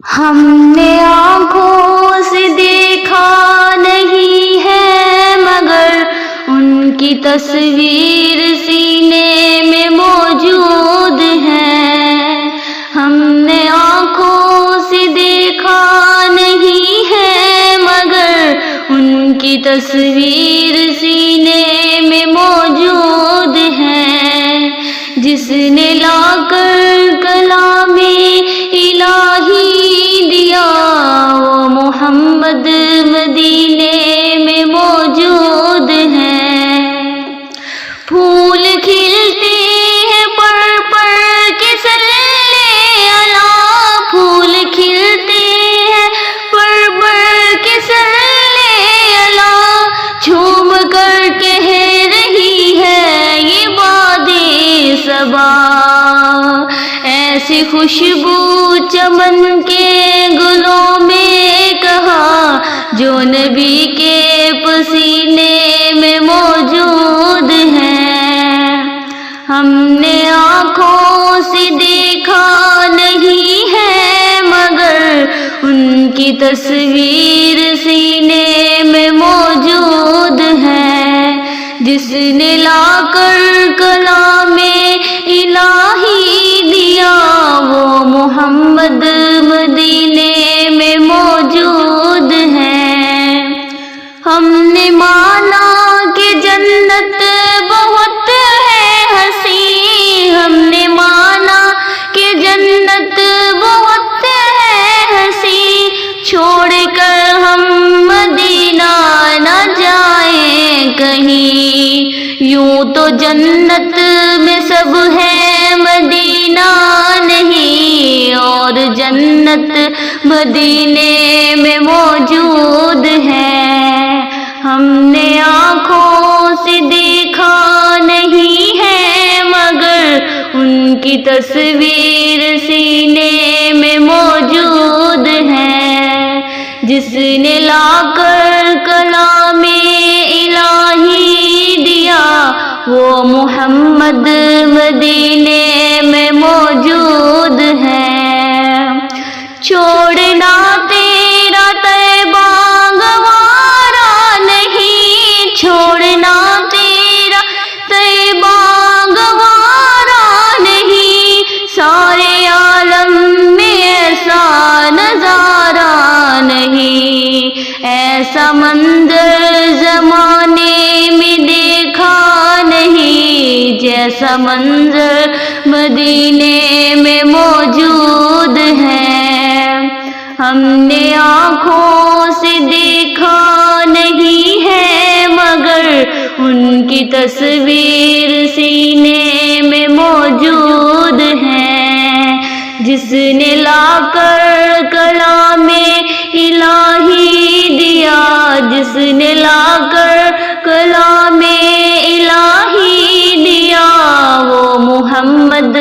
ہم نے آنکھوں سے دیکھا نہیں ہے مگر ان کی تصویر سینے میں موجود ہے. ہم نے آنکھوں سے دیکھا نہیں ہے مگر ان کی تصویر سینے میں موجود ہے. جس نے لا کر کلام الہی دیا وہ محمد مدینے میں موجود ہے. پھول کھلتے ہیں پر کے صلی اللہ، پھول کھلتے ہیں پر کے صلی اللہ. جھوم کر کہہ رہی ہے یہ بادِ صبا، ایسی خوشبو چمن کے گلوں میں کہاں جو نبی کے پسینے میں موجود ہے. ہم نے آنکھوں سے دیکھا نہیں ہے مگر ان کی تصویر سینے میں موجود ہے. جس نے لا کر کلام الہی دیا وہ محمد مدینے میں موجود ہے. ہم نے مانا کہ جنت بہت ہے حسین، ہم نے مانا کہ جنت بہت ہے حسین. چھوڑ کر ہم مدینہ نہ جائیں کہیں، یوں تو جنت میں سب ہے مدینہ نہیں، اور جنت مدینے میں موجود ہے. ہم نے آنکھوں سے دیکھا نہیں ہے مگر ان کی تصویر سینے میں موجود ہے. جس نے لا کر کلام الہی دیا وہ محمد مدینے میں موجود ہے. چھوڑنا تیرا طیبہ گوارا نہیں، چھوڑنا تیرا طیبہ گوارا نہیں. سارے عالم میں ایسا نظارہ نہیں، ایسا منظر زمانے میں دیکھا نہیں جیسا منظر مدینے میں موجود ہے. ہم نے آنکھوں سے دیکھا نہیں ہے مگر ان کی تصویر سینے میں موجود ہے. جس نے لا کر کلام الہی دیا، جس نے لا کر کلام الہی دیا وہ محمد